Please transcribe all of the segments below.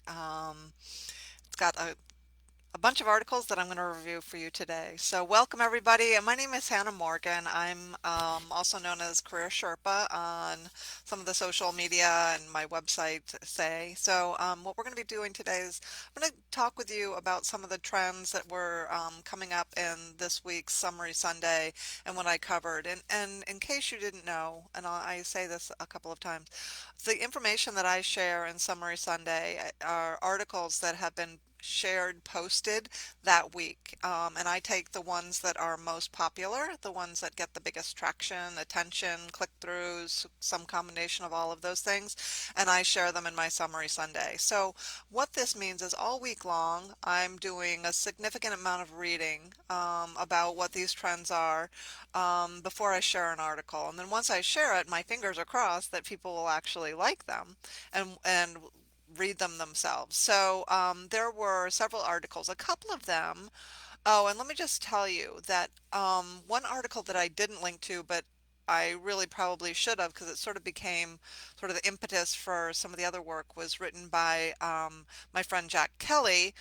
It's got a bunch of articles that I'm going to review for you today. So, welcome everybody. My name is Hannah Morgan. I'm also known as Career Sherpa on some of the social media and my website say. So, what we're going to be doing today is I'm going to talk with you about some of the trends that were coming up in this week's Summary Sunday and what I covered. And in case you didn't know, and I say this a couple of times, the information that I share in Summary Sunday are articles that have been shared, posted that week. And I take the ones that are most popular, the ones that get the biggest traction, attention, click-throughs, some combination of all of those things, and I share them in my Summary Sunday. So what this means is all week long, I'm doing a significant amount of reading about what these trends are before I share an article. And then once I share it, my fingers are crossed that people will actually like them and read them themselves. So there were several articles, a couple of them. Oh, and let me just tell you that one article that I didn't link to, but I really probably should have because it sort of became sort of the impetus for some of the other work was written by my friend Jack Kelly.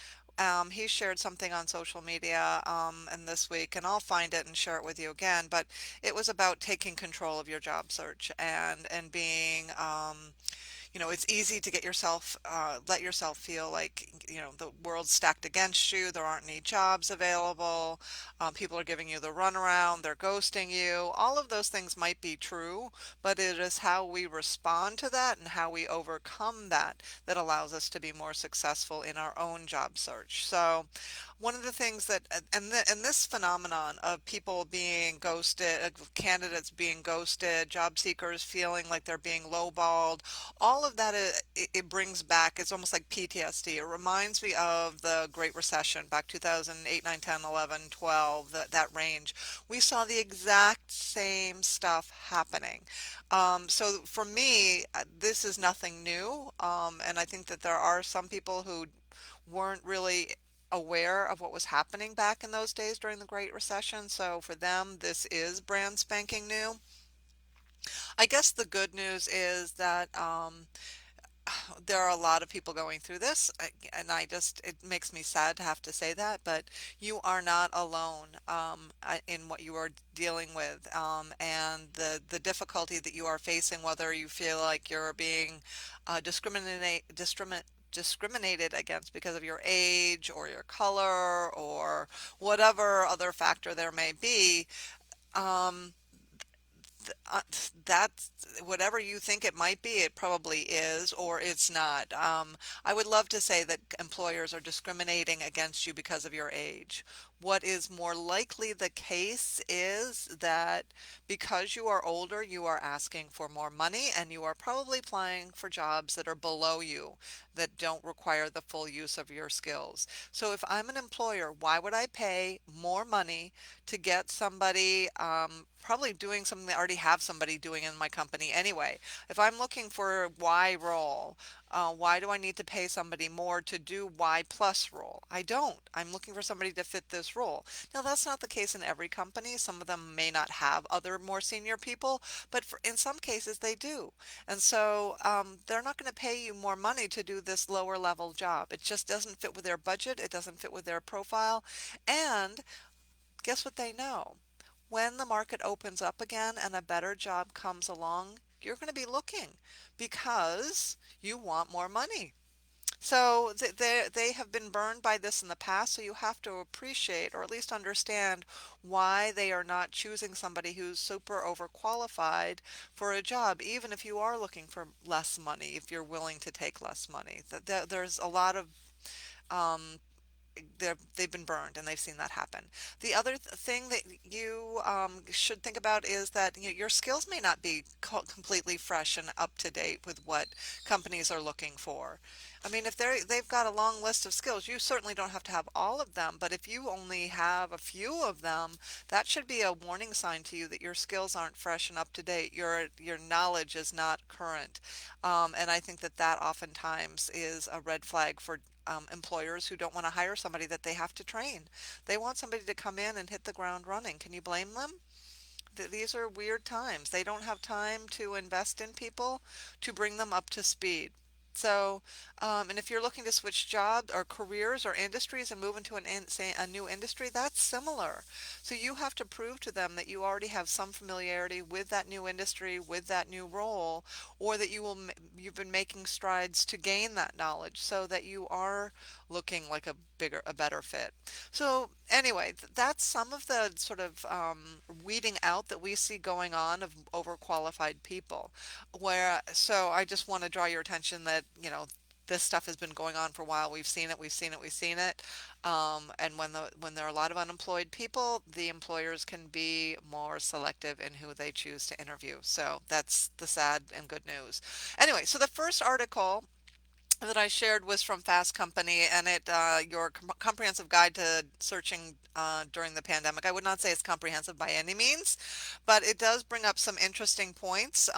He shared something on social media and this week, and I'll find it and share it with you again. But it was about taking control of your job search and being it's easy to get yourself, let yourself feel like, the world's stacked against you. There aren't any jobs available. People are giving you the runaround. They're ghosting you. All of those things might be true, but it is how we respond to that and how we overcome that that allows us to be more successful in our own job search. So, one of the things that, and this phenomenon of people being ghosted, candidates being ghosted, job seekers feeling like they're being lowballed, all of that it brings back, it's almost like PTSD. It reminds me of the Great Recession back 2008, 9, 10, 11, 12, that range. We saw the exact same stuff happening. So for me, this is nothing new. And I think that there are some people who weren't really aware of what was happening back in those days during the Great Recession. So for them, this is brand spanking new. I guess the good news is that there are a lot of people going through this, and it makes me sad to have to say that, but you are not alone in what you are dealing with, and the difficulty that you are facing, whether you feel like you're being discriminated against because of your age or your color or whatever other factor there may be. Um, uh, that's whatever you think it might be, it probably is, or it's not. I would love to say that employers are discriminating against you because of your age. What is more likely the case is that because you are older, you are asking for more money and you are probably applying for jobs that are below you that don't require the full use of your skills. So if I'm an employer, why would I pay more money to get somebody probably doing something that I already have somebody doing in my company anyway? If I'm looking for Y role, why do I need to pay somebody more to do Y plus role? I don't. I'm looking for somebody to fit this role. Now, that's not the case in every company. Some of them may not have other more senior people, but in some cases they do. And so they're not going to pay you more money to do this lower level job. It just doesn't fit with their budget. It doesn't fit with their profile. And guess what they know? When the market opens up again and a better job comes along, you're going to be looking because you want more money. So they have been burned by this in the past, so you have to appreciate or at least understand why they are not choosing somebody who's super overqualified for a job, even if you are looking for less money, if you're willing to take less money. There's a lot of um, they've been burned and they've seen that happen. The other thing that you should think about is that your skills may not be completely fresh and up to date with what companies are looking for. I mean, if they've got a long list of skills, you certainly don't have to have all of them, but if you only have a few of them, that should be a warning sign to you that your skills aren't fresh and up to date. Your knowledge is not current. And I think that that oftentimes is a red flag for employers who don't want to hire somebody that they have to train. They want somebody to come in and hit the ground running. Can you blame them? These are weird times. They don't have time to invest in people to bring them up to speed. So, and if you're looking to switch jobs or careers or industries and move into say a new industry, that's similar. So you have to prove to them that you already have some familiarity with that new industry, with that new role, or that you've been making strides to gain that knowledge so that you are looking like a better fit. So anyway, that's some of the sort of weeding out that we see going on of overqualified people. So I just want to draw your attention that, this stuff has been going on for a while. We've seen it, we've seen it, we've seen it. And when there are a lot of unemployed people, the employers can be more selective in who they choose to interview. So that's the sad and good news. Anyway, so the first article that I shared was from Fast Company, and your comprehensive guide to searching during the pandemic. I would not say it's comprehensive by any means, but it does bring up some interesting points.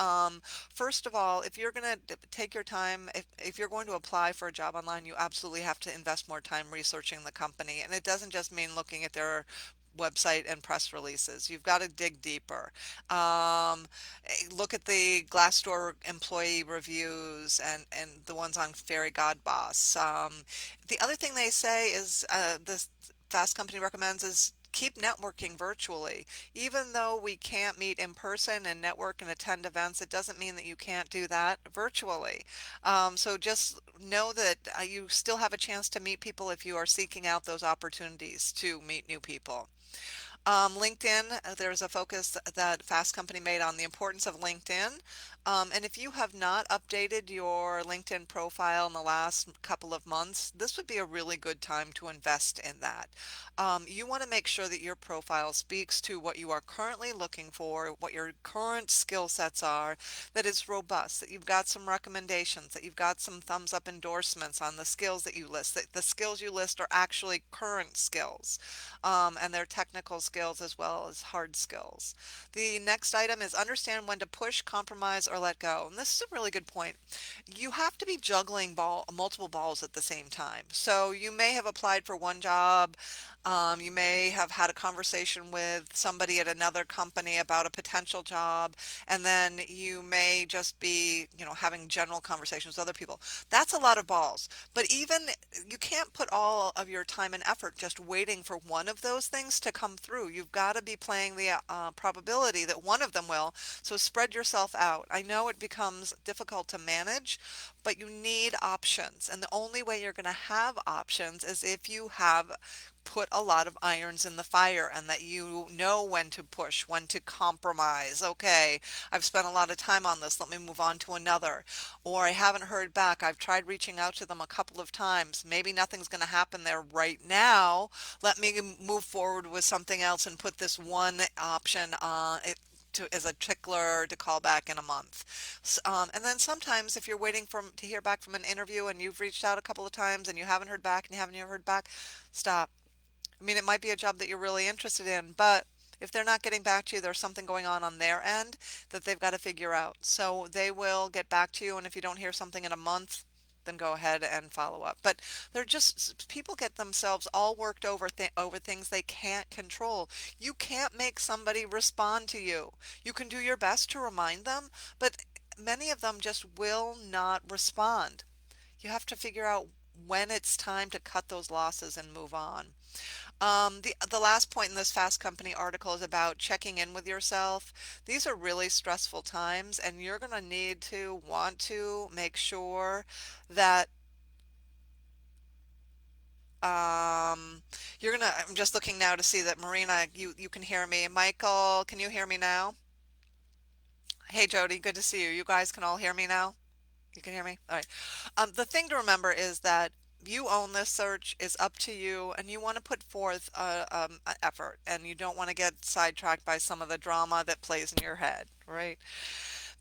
First of all, if you're going to take your time, if you're going to apply for a job online, you absolutely have to invest more time researching the company, and it doesn't just mean looking at their website and press releases. You've got to dig deeper. Um, Look at the Glassdoor employee reviews and the ones on Fairy God Boss. The other thing they say is this Fast Company recommends is keep networking virtually. Even though we can't meet in person and network and attend events, it doesn't mean that you can't do that virtually. So just know that you still have a chance to meet people if you are seeking out those opportunities to meet new people. LinkedIn, there's a focus that Fast Company made on the importance of LinkedIn. And if you have not updated your LinkedIn profile in the last couple of months, this would be a really good time to invest in that. You want to make sure that your profile speaks to what you are currently looking for, what your current skill sets are, that it's robust, that you've got some recommendations, that you've got some thumbs up endorsements on the skills that you list, that the skills you list are actually current skills, and they're technical skills as well as hard skills. The next item is understand when to push, compromise, or let go. And this is a really good point. You have to be juggling multiple balls at the same time. So you may have applied for one job. You may have had a conversation with somebody at another company about a potential job, and then you may just be, having general conversations with other people. That's a lot of balls. But even you can't put all of your time and effort just waiting for one of those things to come through. You've got to be playing the probability that one of them will. So spread yourself out. I know it becomes difficult to manage, but you need options. And the only way you're going to have options is if you have put a lot of irons in the fire and that you know when to push, when to compromise. Okay, I've spent a lot of time on this. Let me move on to another. Or I haven't heard back. I've tried reaching out to them a couple of times. Maybe nothing's going to happen there right now. Let me move forward with something else and put this one option as a tickler to call back in a month. And then sometimes if you're waiting to hear back from an interview and you've reached out a couple of times and you haven't heard back and you haven't heard back, stop. I mean, it might be a job that you're really interested in, but if they're not getting back to you, there's something going on their end that they've got to figure out. So they will get back to you, and if you don't hear something in a month, then go ahead and follow up. But they're just people get themselves all worked over things they can't control. You can't make somebody respond to you. You can do your best to remind them, but many of them just will not respond. You have to figure out when it's time to cut those losses and move on. The last point in this Fast Company article is about checking in with yourself. These are really stressful times, and you're going to need to want to make sure that you're gonna. I'm just looking now to see that Marina, you can hear me. Michael, can you hear me now? Hey Jody, good to see you. You guys can all hear me now? You can hear me? All right. The thing to remember is that you own this search, is up to you, and you want to put forth an effort, and you don't want to get sidetracked by some of the drama that plays in your head, right?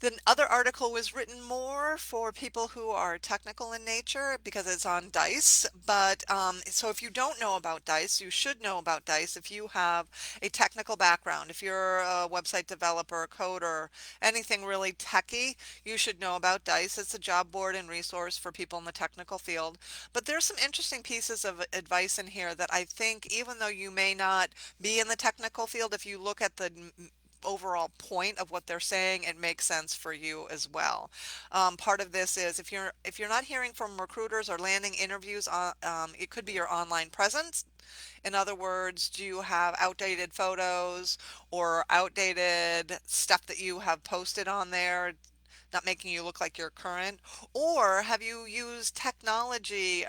The other article was written more for people who are technical in nature because it's on Dice. But so if you don't know about Dice, you should know about Dice if you have a technical background. If you're a website developer, coder, anything really techy, you should know about Dice. It's a job board and resource for people in the technical field. But there's some interesting pieces of advice in here that I think, even though you may not be in the technical field, if you look at overall point of what they're saying, it makes sense for you as well. Part of this is if you're not hearing from recruiters or landing interviews on, it could be your online presence. In other words, do you have outdated photos or outdated stuff that you have posted on there, not making you look like you're current? Or have you used technology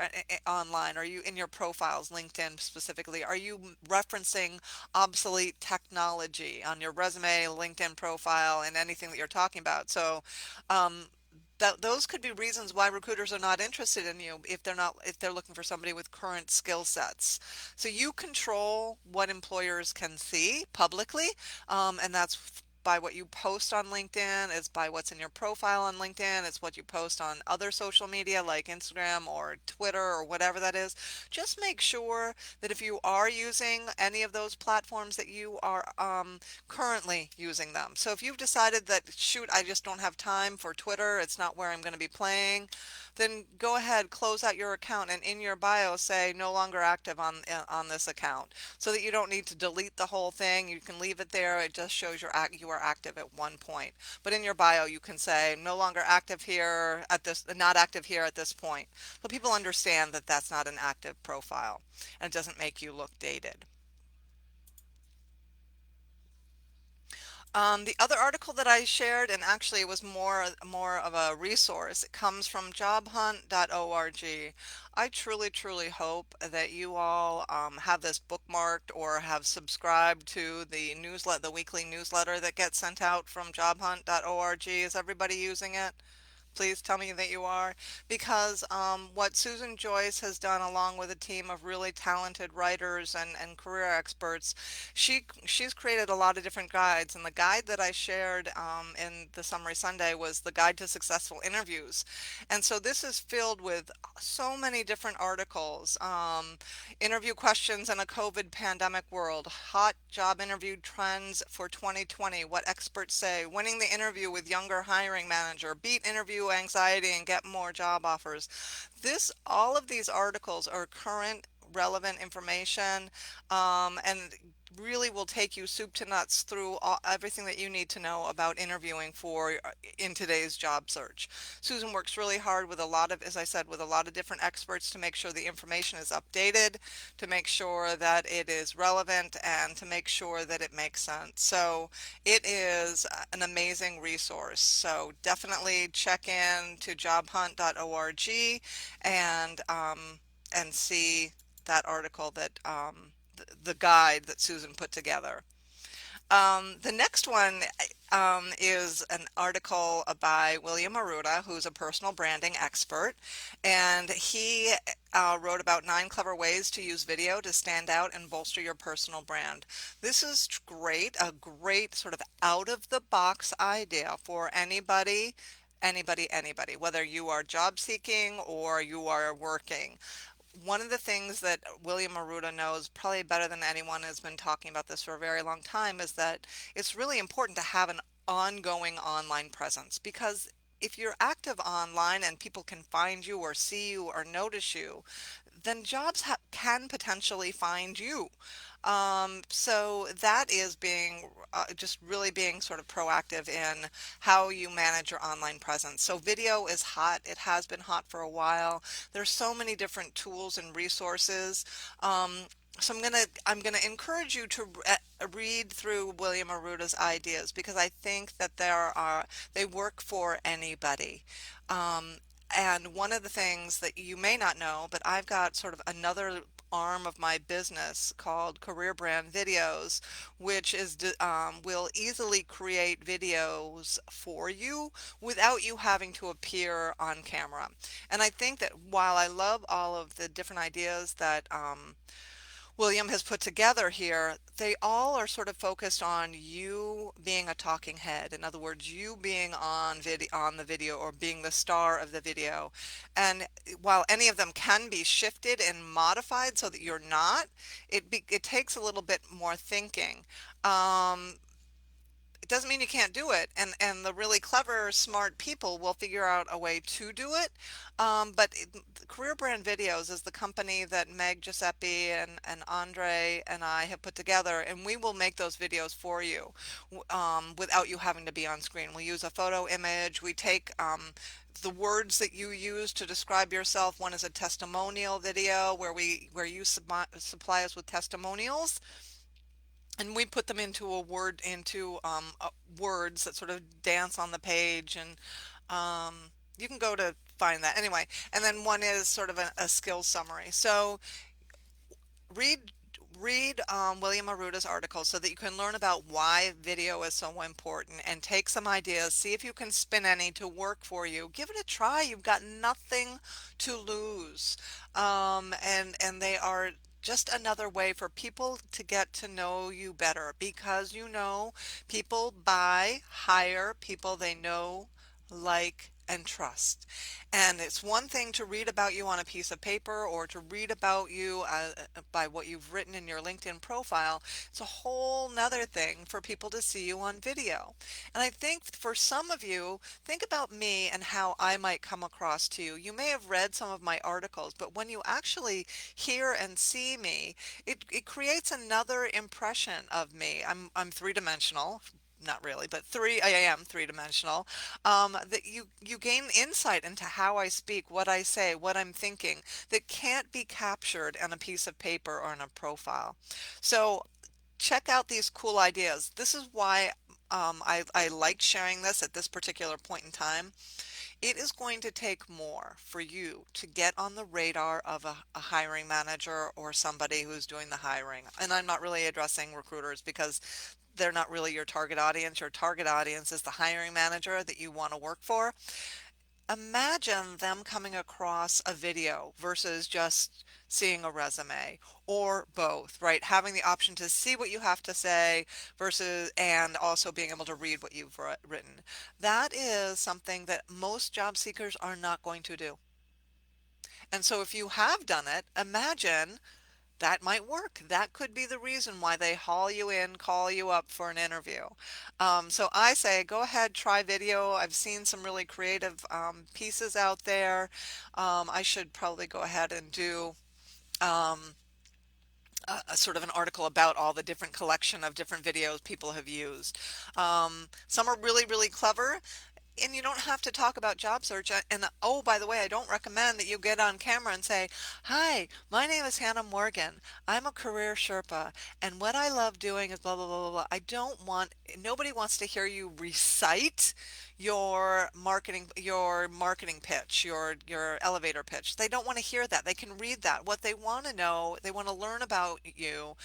online? Are you in your profiles, LinkedIn specifically? Are you referencing obsolete technology on your resume, LinkedIn profile, and anything that you're talking about? So, um, those could be reasons why recruiters are not interested in you if they're looking for somebody with current skill sets. So you control what employers can see publicly, and that's by what you post on LinkedIn, it's by what's in your profile on LinkedIn, it's what you post on other social media like Instagram or Twitter or whatever that is. Just make sure that if you are using any of those platforms that you are currently using them. So if you've decided that, shoot, I just don't have time for Twitter, it's not where I'm going to be playing, then go ahead, close out your account, and in your bio say no longer active on this account, so that you don't need to delete the whole thing. You can leave it there. It just shows you are active at one point. But in your bio, you can say no longer active here at this, not active here at this point. So people understand that that's not an active profile, and it doesn't make you look dated. The other article that I shared, and actually it was more of a resource, it comes from jobhunt.org. I truly hope that you all have this bookmarked or have subscribed to the newsletter, the weekly newsletter that gets sent out from jobhunt.org. Is everybody using it? Please tell me that you are, because what Susan Joyce has done, along with a team of really talented writers and career experts, she's created a lot of different guides. And the guide that I shared in the Summary Sunday was the Guide to Successful Interviews. And so this is filled with so many different articles. Interview questions in a COVID pandemic world, hot job interview trends for 2020, what experts say, winning the interview with younger hiring manager, beat interview anxiety and get more job offers. All of these articles are current, relevant information, and really will take you soup to nuts through everything that you need to know about interviewing for in today's job search. Susan works really hard with a lot of, as I said, with a lot of different experts to make sure the information is updated, to make sure that it is relevant, and to make sure that it makes sense. So it is an amazing resource. So definitely check in to jobhunt.org and see that article that the guide that Susan put together. The next one is an article by William Arruda, who's a personal branding expert, and he wrote about 9 clever ways to use video to stand out and bolster your personal brand. This is great, a great sort of out of the box idea for anybody, whether you are job seeking or you are working. One of the things that William Arruda knows probably better than anyone, has been talking about this for a very long time, is that it's really important to have an ongoing online presence, because if you're active online and people can find you or see you or notice you, then jobs can potentially find you. So that is being just really being sort of proactive in how you manage your online presence. So video is hot. It has been hot for a while. There's so many different tools and resources. So I'm gonna encourage you to read through William Arruda's ideas, because I think that they work for anybody. Um, and one of the things that you may not know, but I've got sort of another arm of my business called Career Brand Videos, which will easily create videos for you without you having to appear on camera. And I think that while I love all of the different ideas that William has put together here, they all are sort of focused on you being a talking head. In other words, you being on the video, or being the star of the video. And while any of them can be shifted and modified so that you're not, it takes a little bit more thinking. Um, it doesn't mean you can't do it, and the really clever, smart people will figure out a way to do it. Career Brand Videos is the company that Meg Giuseppe and Andre and I have put together, and we will make those videos for you without you having to be on screen. We use a photo image. We take the words that you use to describe yourself. One is a testimonial video where you supply us with testimonials, and we put them into words that sort of dance on the page, and um, you can go to find that anyway. And then one is sort of a skill summary. So read read William Arruda's article so that you can learn about why video is so important, and take some ideas. See if you can spin any to work for you. Give it a try. You've got nothing to lose. And they are just another way for people to get to know you better, because people hire people they know, like, and trust. And it's one thing to read about you on a piece of paper, or to read about you by what you've written in your LinkedIn profile. It's a whole nother thing for people to see you on video. And I think for some of you, think about me and how I might come across to you. You may have read some of my articles, but when you actually hear and see me, it creates another impression of me. I'm three-dimensional. Not really, but I am three-dimensional. That you gain insight into how I speak, what I say, what I'm thinking, that can't be captured on a piece of paper or in a profile. So check out these cool ideas. This is why I like sharing this at this particular point in time. It is going to take more for you to get on the radar of a hiring manager or somebody who's doing the hiring. And I'm not really addressing recruiters, because they're not really your target audience. Your target audience is the hiring manager that you want to work for. Imagine them coming across a video versus just seeing a resume, or both, right? Having the option to see what you have to say versus, and also being able to read what you've written. That is something that most job seekers are not going to do. And so if you have done it, imagine that might work. That could be the reason why they haul you in, call you up for an interview. So I say, go ahead, try video. I've seen some really creative pieces out there. I should probably go ahead and do um, a sort of an article about all the different collection of different videos people have used. Some are really, really clever. And you don't have to talk about job search. And oh, by the way, I don't recommend that you get on camera and say, "Hi, my name is Hannah Morgan. I'm a career Sherpa, and what I love doing is blah blah blah blah blah." Nobody wants to hear you recite your marketing pitch, your elevator pitch. They don't want to hear that. They can read that. What they want to know, they want to learn about you,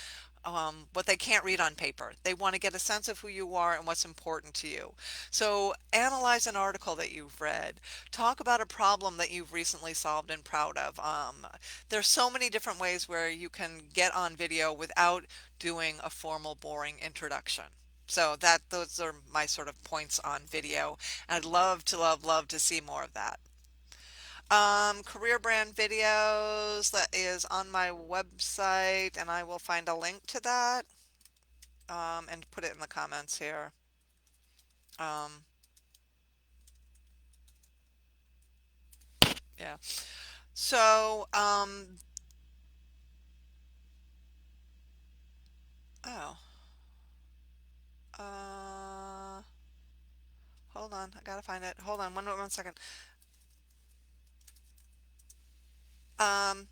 what they can't read on paper. They want to get a sense of who you are and what's important to you. So analyze an article that you've read. Talk about a problem that you've recently solved and proud of. There's so many different ways where you can get on video without doing a formal, boring introduction. So those are my sort of points on video. And I'd love to love to see more of that. Career brand videos, that is on my website, and I will find a link to that and put it in the comments here. Um, yeah. So, oh, uh, hold on, I gotta find it. Hold on, one second.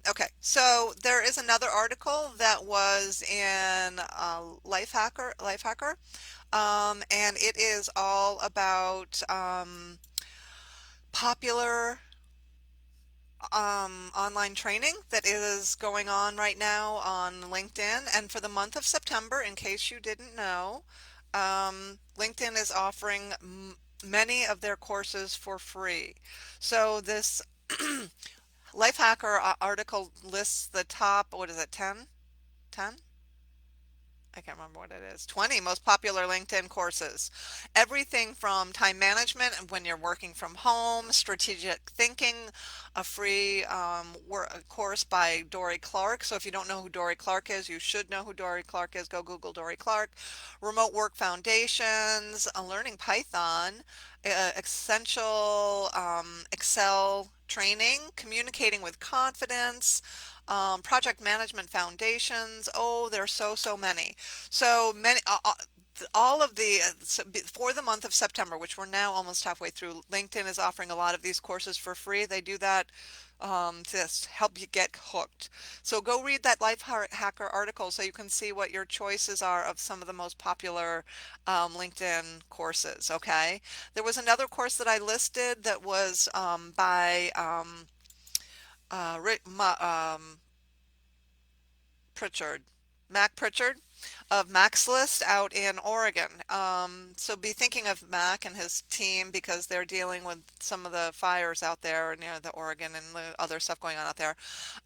Okay, so there is another article that was in Lifehacker, and it is all about popular online training that is going on right now on LinkedIn. And for the month of September, in case you didn't know, LinkedIn is offering many of their courses for free. So this Lifehacker article lists the top, what is it, 10? 10? I can't remember what it is. 20 most popular LinkedIn courses. Everything from time management and when you're working from home, strategic thinking, a free course by Dory Clark. So if you don't know who Dory Clark is, you should know who Dory Clark is. Go Google Dory Clark. Remote work foundations, learning Python, essential Excel training, communicating with confidence, project management foundations. Oh, there's so many. So many, all of the, for the month of September, which we're now almost halfway through, LinkedIn is offering a lot of these courses for free. They do that to help you get hooked. So go read that Hacker article so you can see what your choices are of some of the most popular LinkedIn courses. Okay. There was another course that I listed that was by Rick, Pritchard, Mac Pritchard of Mac's List out in Oregon. So be thinking of Mac and his team because they're dealing with some of the fires out there near the Oregon and the other stuff going on out there.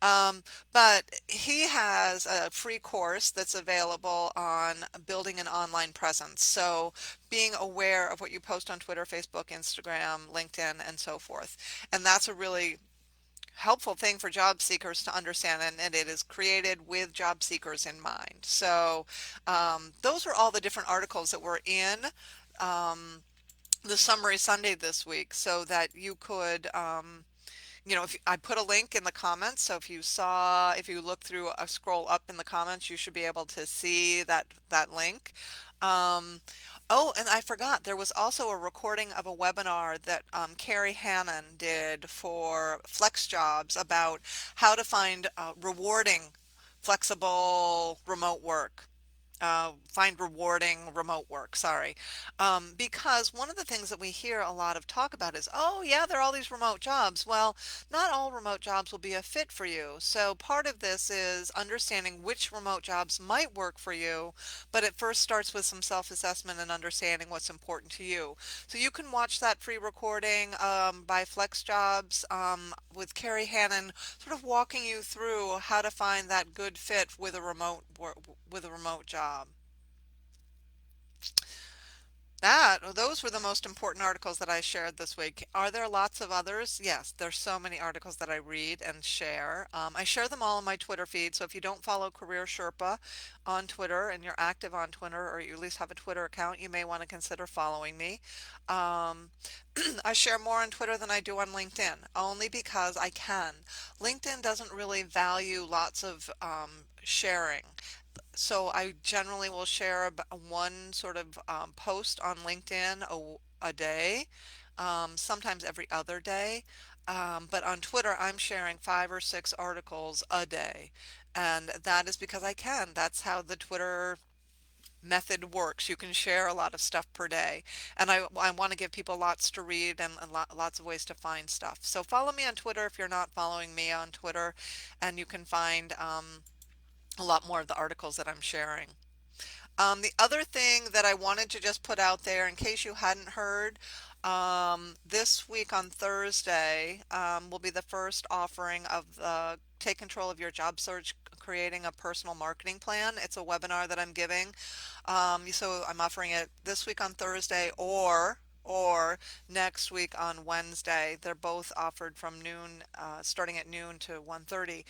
Um, but he has a free course that's available on building an online presence. So being aware of what you post on Twitter, Facebook, Instagram, LinkedIn, and so forth. And that's a really helpful thing for job seekers to understand, and it is created with job seekers in mind. So those are all the different articles that were in um, the Summary Sunday this week so that you could if I put a link in the comments, so if you look through a scroll up in the comments, you should be able to see that link. Um, oh, and I forgot, there was also a recording of a webinar that Kerry Hannon did for FlexJobs about how to find rewarding, flexible remote work. Find rewarding remote work, sorry. Because one of the things that we hear a lot of talk about is, oh yeah, there are all these remote jobs. Well, not all remote jobs will be a fit for you. So part of this is understanding which remote jobs might work for you, but it first starts with some self-assessment and understanding what's important to you. So you can watch that free recording by FlexJobs with Kerry Hannon, sort of walking you through how to find that good fit with with a remote job. Those were the most important articles that I shared this week. Are there lots of others? Yes, there's so many articles that I read and share. I share them all on my Twitter feed, so if you don't follow Career Sherpa on Twitter and you're active on Twitter or you at least have a Twitter account, you may want to consider following me. Um, I share more on Twitter than I do on LinkedIn, only because I can. LinkedIn doesn't really value lots of sharing. So I generally will share one sort of post on LinkedIn a day, sometimes every other day. But on Twitter, I'm sharing 5 or 6 articles a day. And that is because I can. That's how the Twitter method works. You can share a lot of stuff per day. And I want to give people lots to read and lots of ways to find stuff. So follow me on Twitter if you're not following me on Twitter, and you can find a lot more of the articles that I'm sharing. The other thing that I wanted to just put out there, in case you hadn't heard, this week on Thursday will be the first offering of the Take Control of Your Job Search, Creating a Personal Marketing Plan. It's a webinar that I'm giving. So I'm offering it this week on Thursday or next week on Wednesday. They're both offered from noon, starting at noon to 1:30.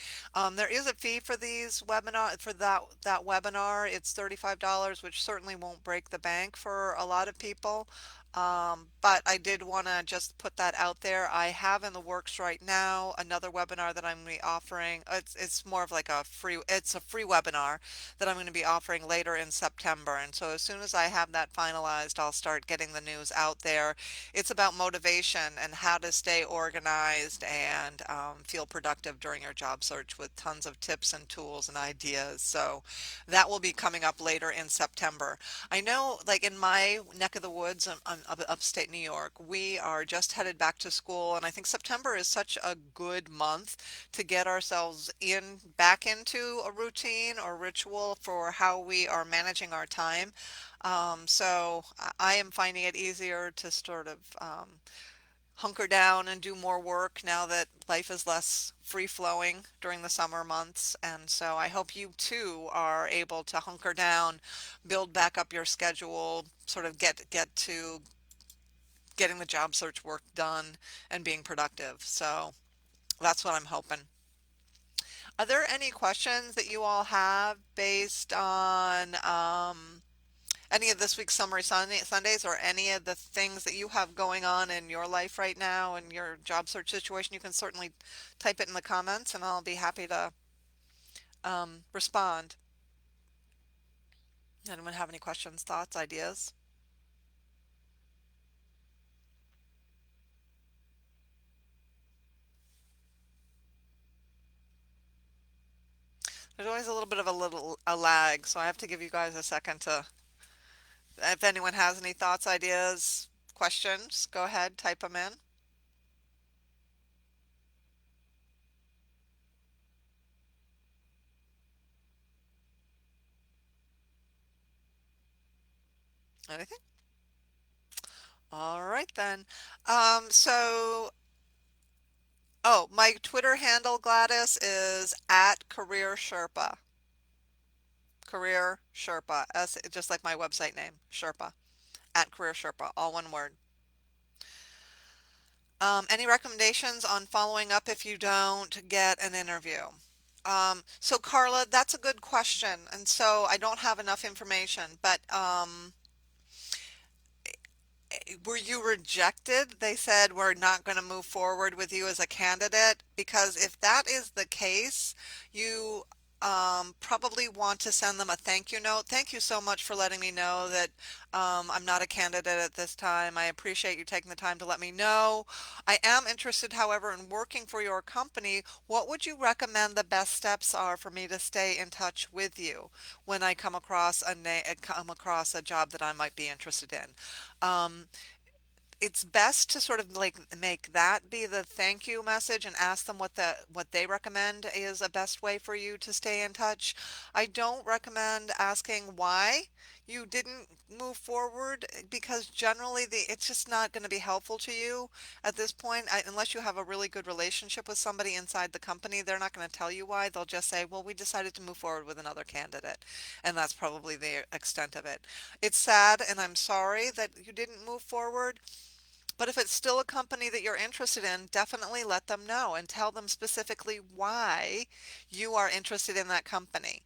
There is a fee for these webinar for that webinar. It's $35, which certainly won't break the bank for a lot of people. But I did want to just put that out there. I have in the works right now another webinar that I'm going to be offering. It's more of like it's a free webinar that I'm going to be offering later in September. And so as soon as I have that finalized, I'll start getting the news out there. It's about motivation and how to stay organized and feel productive during your job search with tons of tips and tools and ideas. So that will be coming up later in September. I know, like in my neck of the woods, upstate New York, we are just headed back to school, and I think September is such a good month to get ourselves back into a routine or ritual for how we are managing our time. So I am finding it easier to sort of hunker down and do more work now that life is less free flowing during the summer months. And so I hope you too are able to hunker down, build back up your schedule, sort of get to getting the job search work done and being productive. So that's what I'm hoping. Are there any questions that you all have based on any of this week's Sundays or any of the things that you have going on in your life right now and your job search situation? You can certainly type it in the comments and I'll be happy to respond. Anyone have any questions, thoughts, ideas? There's always a little bit of a lag, so I have to give you guys a second to, if anyone has any thoughts, ideas, questions, go ahead, type them in. Anything? All right then. So, oh, my Twitter handle, Gladys, is at Career Sherpa. Career Sherpa, just like my website name, Sherpa, at Career Sherpa, all one word. Any recommendations on following up if you don't get an interview? So Carla, that's a good question. And so I don't have enough information, but were you rejected? They said we're not going to move forward with you as a candidate because if that is the case, you probably want to send them a thank you note. Thank you so much for letting me know that I'm not a candidate at this time. I appreciate you taking the time to let me know. I am interested, however, in working for your company. What would you recommend the best steps are for me to stay in touch with you when I come across a job that I might be interested in? Um, it's best to sort of like make that be the thank you message and ask them what they recommend is a best way for you to stay in touch. I don't recommend asking why you didn't move forward because generally it's just not going to be helpful to you at this point unless you have a really good relationship with somebody inside the company. They're not going to tell you why. They'll just say, well, we decided to move forward with another candidate, and that's probably the extent of it. It's sad and I'm sorry that you didn't move forward, but if it's still a company that you're interested in, definitely let them know and tell them specifically why you are interested in that company.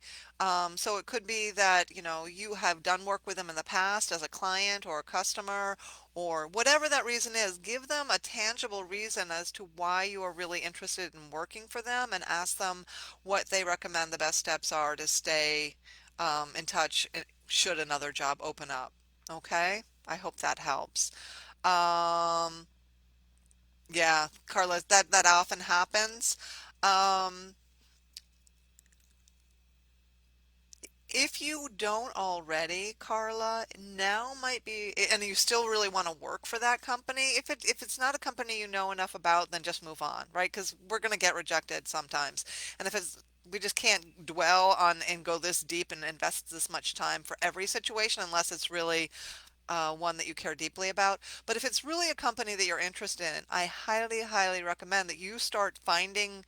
So it could be that, you have done work with them in the past as a client or a customer or whatever that reason is. Give them a tangible reason as to why you are really interested in working for them and ask them what they recommend the best steps are to stay in touch should another job open up. Okay? I hope that helps. Um, yeah, Carlos, that often happens. Um, if you don't already, Carla, now might be, and you still really want to work for that company. If it's not a company you know enough about, then just move on, right? Because we're going to get rejected sometimes. And if it's we just can't dwell on and go this deep and invest this much time for every situation unless it's really one that you care deeply about. But if it's really a company that you're interested in, I highly, highly recommend that you start finding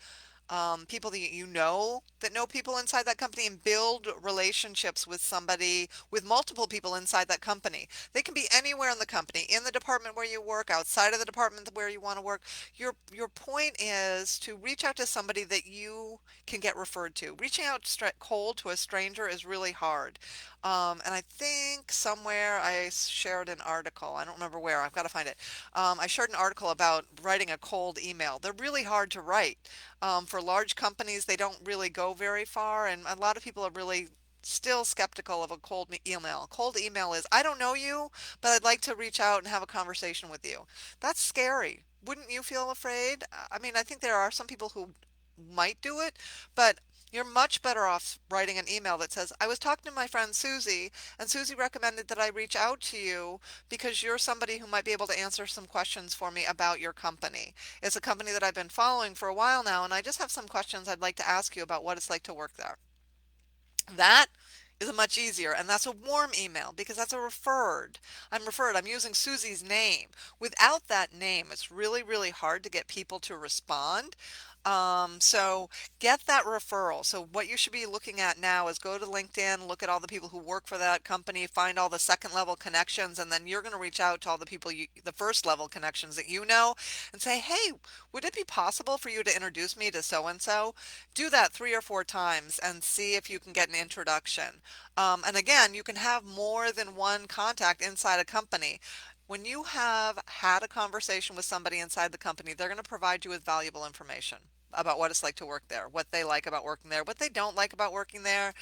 people that you know that know people inside that company and build relationships with somebody, with multiple people inside that company. They can be anywhere in the company, in the department where you work, outside of the department where you want to work. Your point is to reach out to somebody that you can get referred to. Reaching out cold to a stranger is really hard. And I think somewhere I shared an article. I don't remember where. I've got to find it. I shared an article about writing a cold email. They're really hard to write. For large companies, they don't really go very far, and a lot of people are really still skeptical of a cold email. Cold email is, I don't know you, but I'd like to reach out and have a conversation with you. That's scary. Wouldn't you feel afraid? I mean, I think there are some people who might do it, but you're much better off writing an email that says, I was talking to my friend Susie, and Susie recommended that I reach out to you because you're somebody who might be able to answer some questions for me about your company. It's a company that I've been following for a while now, and I just have some questions I'd like to ask you about what it's like to work there. That is much easier. And that's a warm email because that's a referred. I'm referred. I'm using Susie's name. Without that name, it's really, really hard to get people to respond. So get that referral. So what you should be looking at now is go to LinkedIn, look at all the people who work for that company, find all the second level connections, and then you're going to reach out to all the people the first level connections that you know and say, hey, would it be possible for you to introduce me to so and so? Do that 3 or 4 times and see if you can get an introduction. And again, you can have more than one contact inside a company. When you have had a conversation with somebody inside the company, they're going to provide you with valuable information about what it's like to work there, what they like about working there, what they don't like about working there,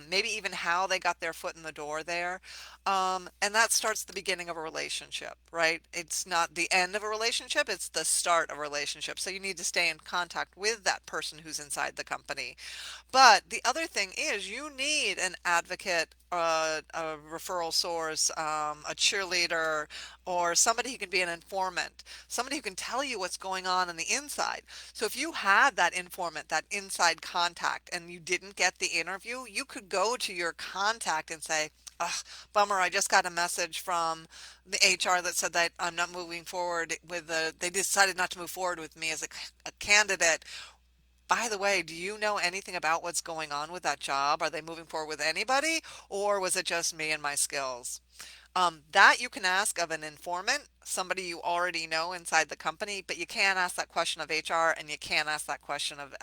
maybe even how they got their foot in the door there. And that starts the beginning of a relationship, right? It's not the end of a relationship, it's the start of a relationship. So you need to stay in contact with that person who's inside the company. But the other thing is you need an advocate, a referral source, a cheerleader, or somebody who can be an informant, somebody who can tell you what's going on the inside. So if you had that informant, that inside contact, and you didn't get the interview, you could go to your contact and say, ugh, bummer, I just got a message from the HR that said that I'm not moving forward they decided not to move forward with me as a candidate. By the way, do you know anything about what's going on with that job? Are they moving forward with anybody, or was it just me and my skills? That you can ask of an informant, somebody you already know inside the company, but you can't ask that question of HR and you can't ask that question of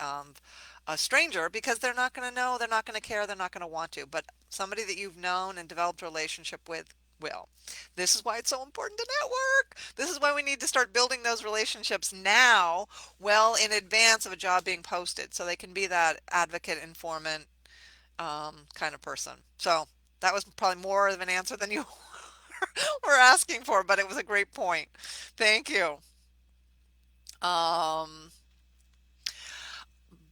a stranger because they're not going to know, they're not going to care, they're not going to want to. But somebody that you've known and developed a relationship with will. This is why it's so important to network. This is why we need to start building those relationships now, well in advance of a job being posted, so they can be that advocate, informant kind of person. So that was probably more of an answer than you were asking for, but it was a great point. Thank you. Um,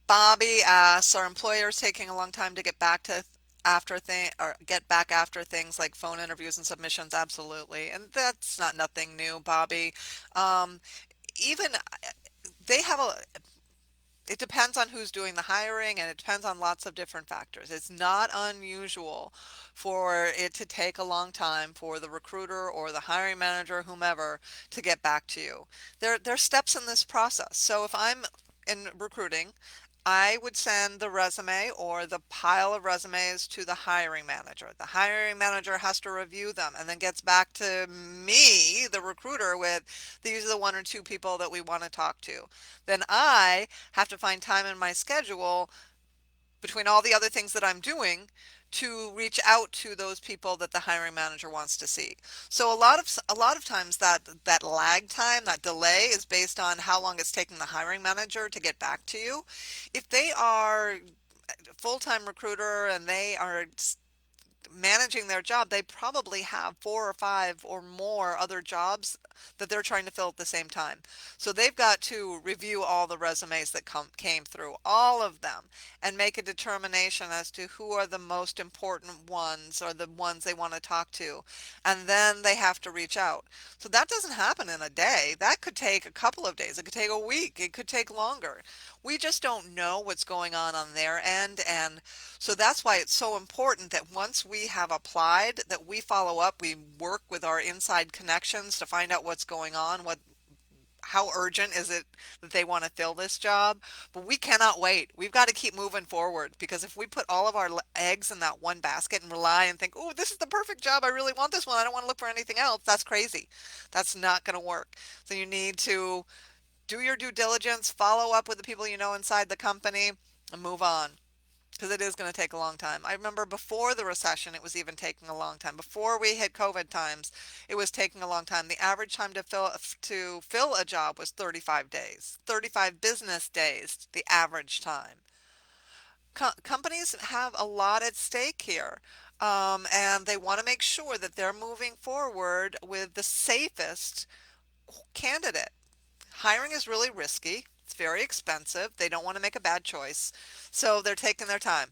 Bobby asks, are employers taking a long time to get back to after thing or get back after things like phone interviews and submissions? Absolutely. And that's not nothing new, Bobby. Um, even they have a it depends on who's doing the hiring and it depends on lots of different factors. It's not unusual for it to take a long time for the recruiter or the hiring manager, whomever, to get back to you. There are steps in this process. So if I'm in recruiting, I would send the resume or the pile of resumes to the hiring manager. The hiring manager has to review them and then gets back to me, the recruiter, with these are the 1 or 2 people that we want to talk to. Then I have to find time in my schedule between all the other things that I'm doing to reach out to those people that the hiring manager wants to see. So a lot of times that lag time, that delay is based on how long it's taking the hiring manager to get back to you. If they are a full-time recruiter and they are managing their job, they probably have 4 or 5 or more other jobs that they're trying to fill at the same time. So they've got to review all the resumes that came through, all of them, and make a determination as to who are the most important ones or the ones they want to talk to. And then they have to reach out. So that doesn't happen in a day. That could take a couple of days. It could take a week. It could take longer. We just don't know what's going on their end, and so that's why it's so important that once we have applied, that we follow up, we work with our inside connections to find out what's going on, how urgent is it that they want to fill this job. But we cannot wait. We've got to keep moving forward because if we put all of our eggs in that one basket and rely and think, oh, this is the perfect job, I really want this one, I don't want to look for anything else, that's crazy. That's not going to work. So you need to do your due diligence, follow up with the people you know inside the company, and move on because it is going to take a long time. I remember before the recession, it was even taking a long time. Before we hit COVID times, it was taking a long time. The average time to fill a job was 35 days, 35 business days, the average time. Companies have a lot at stake here. And they want to make sure that they're moving forward with the safest candidate. Hiring is really risky. It's very expensive. They don't want to make a bad choice. So they're taking their time,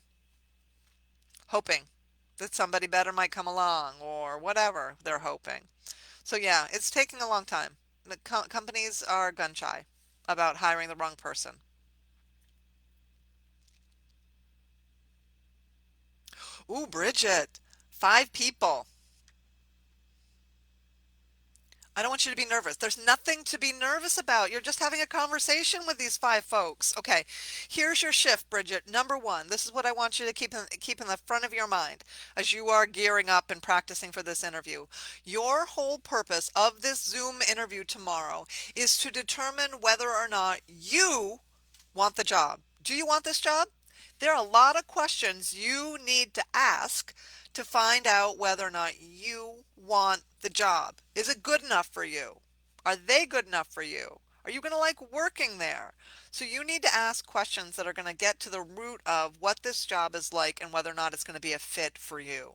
hoping that somebody better might come along or whatever they're hoping. So yeah, it's taking a long time. The companies are gun shy about hiring the wrong person. Ooh, Bridget, 5 people. I don't want you to be nervous. There's nothing to be nervous about. You're just having a conversation with these 5 folks. Okay, here's your shift, Bridget. Number one, this is what I want you to keep in the front of your mind as you are gearing up and practicing for this interview. Your whole purpose of this Zoom interview tomorrow is to determine whether or not you want the job. Do you want this job? There are a lot of questions you need to ask to find out whether or not you want the job. Is it good enough for you? Are they good enough for you? Are you going to like working there? So you need to ask questions that are going to get to the root of what this job is like and whether or not it's going to be a fit for you.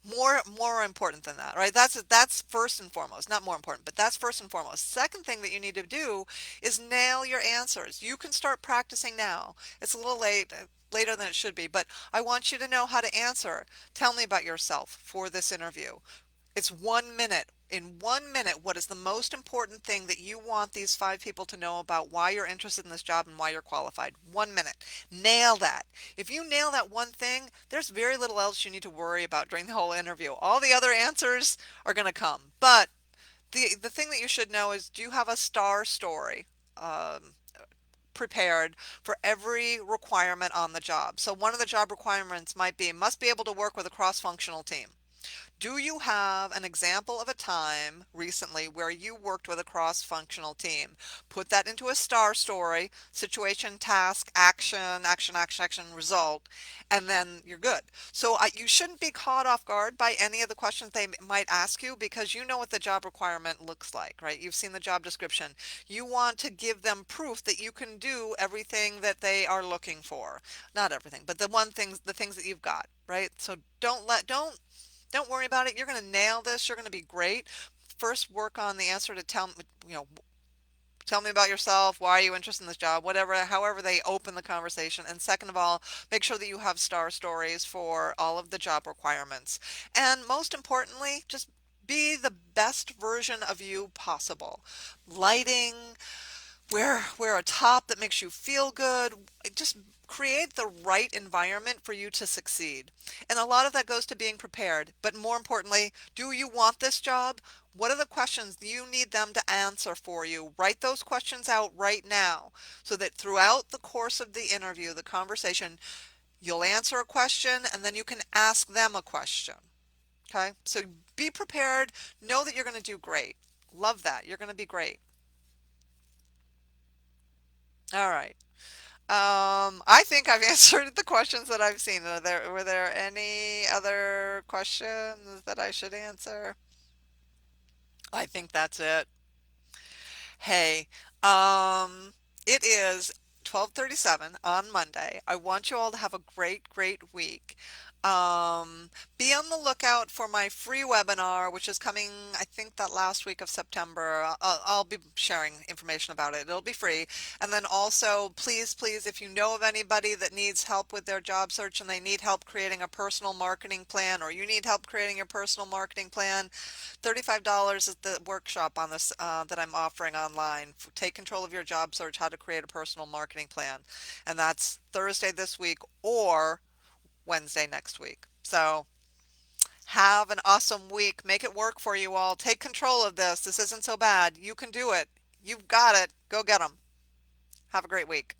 More important than that, right? That's first and foremost, not more important, but that's first and foremost. Second thing that you need to do is nail your answers. You can start practicing now. It's a little later than it should be, but I want you to know how to answer. Tell me about yourself for this interview. It's 1 minute. In 1 minute, what is the most important thing that you want these 5 people to know about why you're interested in this job and why you're qualified? 1 minute. Nail that. If you nail that one thing, there's very little else you need to worry about during the whole interview. All the other answers are going to come. But the thing that you should know is, do you have a star story prepared for every requirement on the job? So one of the job requirements might be must be able to work with a cross-functional team. Do you have an example of a time recently where you worked with a cross-functional team? Put that into a star story, situation, task, action, result, and then you're good. So you shouldn't be caught off guard by any of the questions they might ask you because you know what the job requirement looks like, right? You've seen the job description. You want to give them proof that you can do everything that they are looking for. Not everything, but the things that you've got, right? So don't worry about it. You're going to nail this. You're going to be great. First, work on the answer to you know, tell me about yourself. Why are you interested in this job? Whatever, however they open the conversation. And second of all, make sure that you have star stories for all of the job requirements. And most importantly, just be the best version of you possible. Lighting, wear a top that makes you feel good. Just create the right environment for you to succeed. And a lot of that goes to being prepared. But more importantly, do you want this job? What are the questions you need them to answer for you? Write those questions out right now so that throughout the course of the interview, the conversation, you'll answer a question and then you can ask them a question. Okay? So be prepared. Know that you're going to do great. Love that. You're going to be great. All right. I think I've answered the questions that I've seen. Were there any other questions that I should answer? I think that's it. Hey, um, it is 12:37 on Monday. I want you all to have a great week. Be on the lookout for my free webinar, which is coming, I think, that last week of September. I'll be sharing information about it. It'll be free. And then also, please, if you know of anybody that needs help with their job search and they need help creating a personal marketing plan, or you need help creating your personal marketing plan, $35 is the workshop on this that I'm offering online. Take control of your job search, how to create a personal marketing plan. And that's Thursday this week or Wednesday next week. So have an awesome week. Make it work for you all. Take control of this. This isn't so bad. You can do it. You've got it. Go get them. Have a great week.